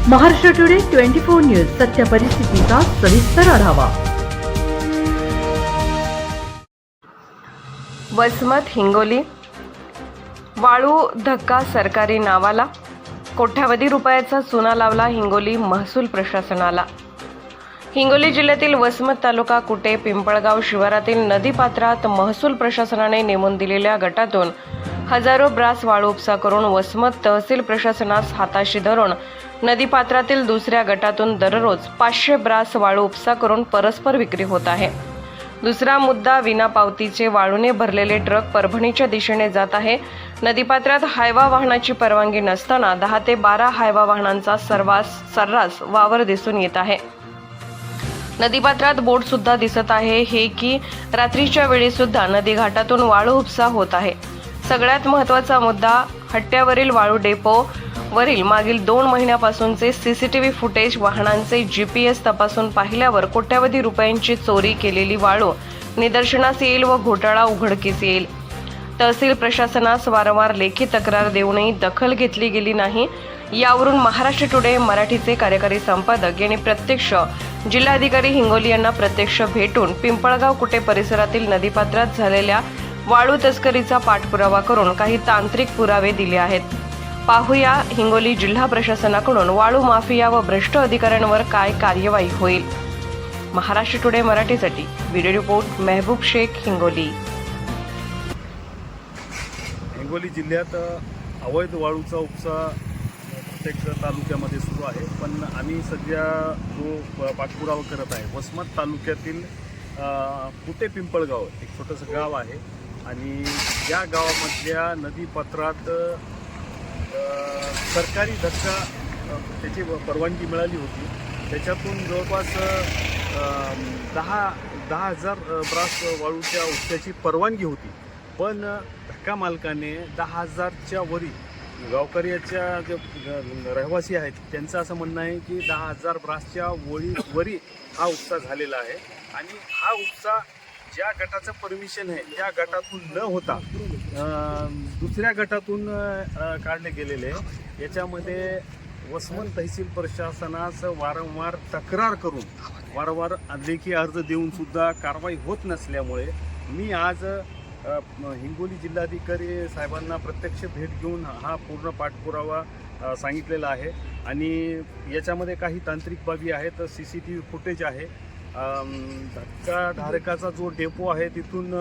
Maharashtra today 24 news सत्य परिस्थितीचा सविस्तर आढावा। वसमत हिंगोली वाळू धक्का सरकारी नावाला, कोट्यावधी रुपयाचा चुना लावला हिंगोली महसूल प्रशासनाला। हिंगोली जिल्ह्यातील वसमत तालुका कुटे पिंपळगाव शिवारातील नदीपात्रात महसूल प्रशासनाने नेमून दिलेल्या गटातून हजारो ब्रास वाळू उपसा करून वसमत तहसील प्रशासनास हाताशी धरून नदीपात्रातील दुसऱ्या गटातून दररोज 500 ब्रास वाळू उपसा करून परस्पर विक्री होत आहे। दुसरा मुद्दा, विना पावतीचे वाळूने भरलेले ट्रक परभणीच्या दिशेने जात आहे। नदीपात्रात हायवा वाहनाची परवानगी नसताना 10 ते 12 हायवा वाहनांचा सर्रास वावर दिसून येत आहे। नदीपात्रात बोट सुद्धा दिसत आहे। हे की रात्रीच्या वेळी सुद्धा नदी घाटातून वाळू उपसा होत आहे। सगळ्यात महत्त्वाचा मुद्दा, हट्ट्यावरील वाळू डेपो वरील मागील 2 महिन्यापासूनचे सीसीटीव्ही फुटेज, वाहनांचे GPS तपासून पाहिल्यावर कोट्यावधी रुपयांची चोरी केलेली वाळू निदर्शनास येईल व घोटाळा उघडकीस येईल। तहसील प्रशासनास वारंवार लेखी तक्रार देऊनही दखल घेतली गेली नाही। यावरून महाराष्ट्र टुडे मराठीचे कार्यकारी संपादक यांनी प्रत्यक्ष जिल्हाधिकारी हिंगोली यांना प्रत्यक्ष भेटून पिंपळगाव कुटे परिसरातील नदीपात्रात झालेल्या वाळू तस्करीचा पाठपुरावा करून काही तांत्रिक पुरावे दिले आहेत। पाहूया हिंगोली जिल्हा प्रशासनाकडून वाळू माफिया व भ्रष्ट अधिकाऱ्यांवर काय कार्यवाही होईल। महाराष्ट्र टुडे मराठीसाठी व्हिडिओ रिपोर्ट मेहबूब शेख, हिंगोली। हिंगोली जिल्ह्यात अवैध वाळूचा उपसा प्रत्येक तालुक्यामध्ये सुरू आहे, पण आम्ही सध्या जो पाठपुरावा करत आहे वसमत तालुक्यातील कुटे पिंपळगाव एक छोटंसं गाव आहे आणि या गावामधल्या नदीपात्रात सरकारी धक्का त्याची परवानगी मिळाली होती। त्याच्यातून जवळपास 10,000 ब्रास वाळूच्या उपशाची परवानगी होती, पण धक्का मालकाने 10,000च्या वरी गावकऱ्याच्या जे रहिवासी आहेत त्यांचं असं म्हणणं आहे की 10,000 ब्रासच्या वरी हा उपसा झालेला आहे आणि हा उपसा ज्या गटाचं परमिशन आहे त्या गटातून न होता दुसऱ्या गटातून काढले गेलेले। याच्यामध्ये वसमत तहसील प्रशासनास वारंवार तक्रार करून वारंवार लेखी अर्ज देऊन सुद्धा कारवाई होत नसल्यामुळे मी आज हिंगोली जिल्हाधिकारी साहेबांना प्रत्यक्ष भेट घेऊन हा पूर्ण पाठपुरावा सांगितलेला आहे आणि याच्यामध्ये काही तांत्रिक बाबी आहेत। CCTV फुटेज आहे, धक्काधारकाचा जो डेपो आहे तिथून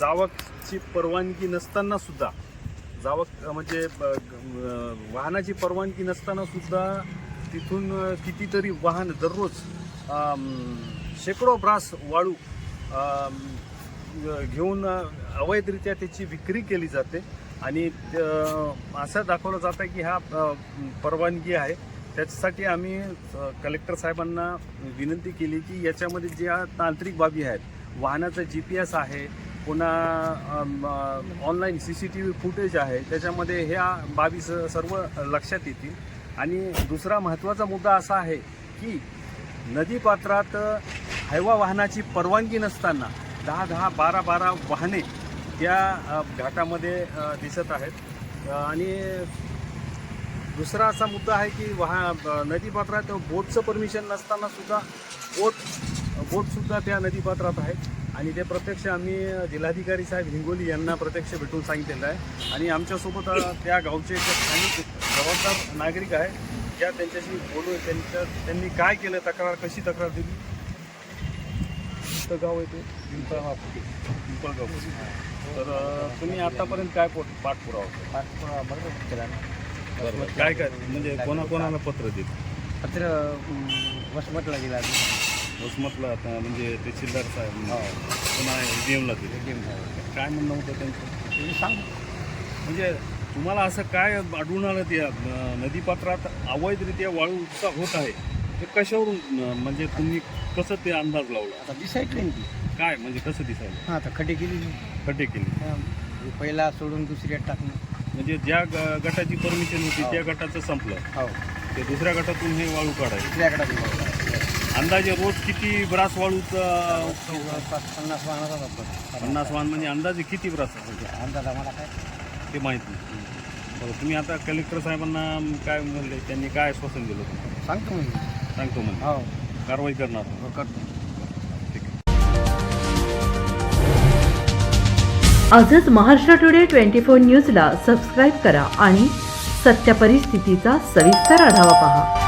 जावकची परवानगी नसताना सुद्धा, जावक म्हणजे वाहनाची परवानगी नसताना सुद्धा तिथून कितीतरी वाहन दररोज शेकडो ब्रास वाळू घेऊन अवैधरित्या त्याची विक्री केली जाते आणि असं दाखवलं जातं की हा परवानगी आहे। त्याच्यासाठी आम्ही कलेक्टर साहेबांना विनंती केली की याच्यामध्ये ज्या तांत्रिक बाबी आहेत, वाहनाचं GPS आहे, पुन्हा ऑनलाईन CCTV फुटेज आहे, त्याच्यामध्ये ह्या बाबी सर्व लक्षात येतील। आणि दुसरा महत्त्वाचा मुद्दा असा आहे की नदीपात्रात हायवा वाहनाची परवानगी नसताना 10, 12 वाहने त्या घाटामध्ये दिसत आहेत। आणि दुसरा असा मुद्दा आहे की नदीपात्रात बोटचं परमिशन नसताना सुद्धा बोटसुद्धा त्या नदीपात्रात आहेत आणि ते प्रत्यक्ष आम्ही जिल्हाधिकारी साहेब हिंगोली यांना प्रत्यक्ष भेटून सांगितलेलं आहे आणि आमच्यासोबत त्या गावचे स्थानिक जबाबदार नागरिक आहे ज्या त्यांच्याशी बोलून त्यांनी काय केलं, कशी तक्रार दिली। गाव आहे ते पिंपळगाव। तर तुम्ही आतापर्यंत काय पाठपुरावा केला? काय म्हणजे कोणाकोणाला पत्र दिलं? पत्र वसमतला दिला, वसमतला म्हणजे तहसीलदार साहेब पुन्हा ADM ला दिले। काय म्हणणं होतं त्यांचं? सांग म्हणजे तुम्हाला असं काय आढळून आलं त्या नदीपात्रात अवैधरित्या वाळू उपसा होत आहे ते कशावरून, म्हणजे तुम्ही कसं ते अंदाज लावला? आता दिसायचं ती काय म्हणजे कसं दिसायला? हां, आता खड्डे केली पहिला सोडून दुसऱ्यात टाकणं, म्हणजे ज्या गटाची परमिशन होती त्या गटाचं संपलं, हो, ते दुसऱ्या गटातून हे वाळू काढायचं। दुसऱ्या गटात अंदाजे रोज किती ब्रास वाळूचा? 50 वाहनाचा 50 वाहन म्हणजे अंदाजे किती ब्रास? अंदाज आम्हाला काय ते माहीत नाही। तुम्ही आता कलेक्टर साहेबांना काय म्हणले, त्यांनी काय आश्वासन दिलं तुम्हाला? सांगतो म्हणजे सांगतो म्हणजे हो कारवाई करणार. करतो. आजच महाराष्ट्र टुडे 24 न्यूजला सबस्क्राईब करा आणि सत्य परिस्थितीचा सविस्तर आढावा पहा.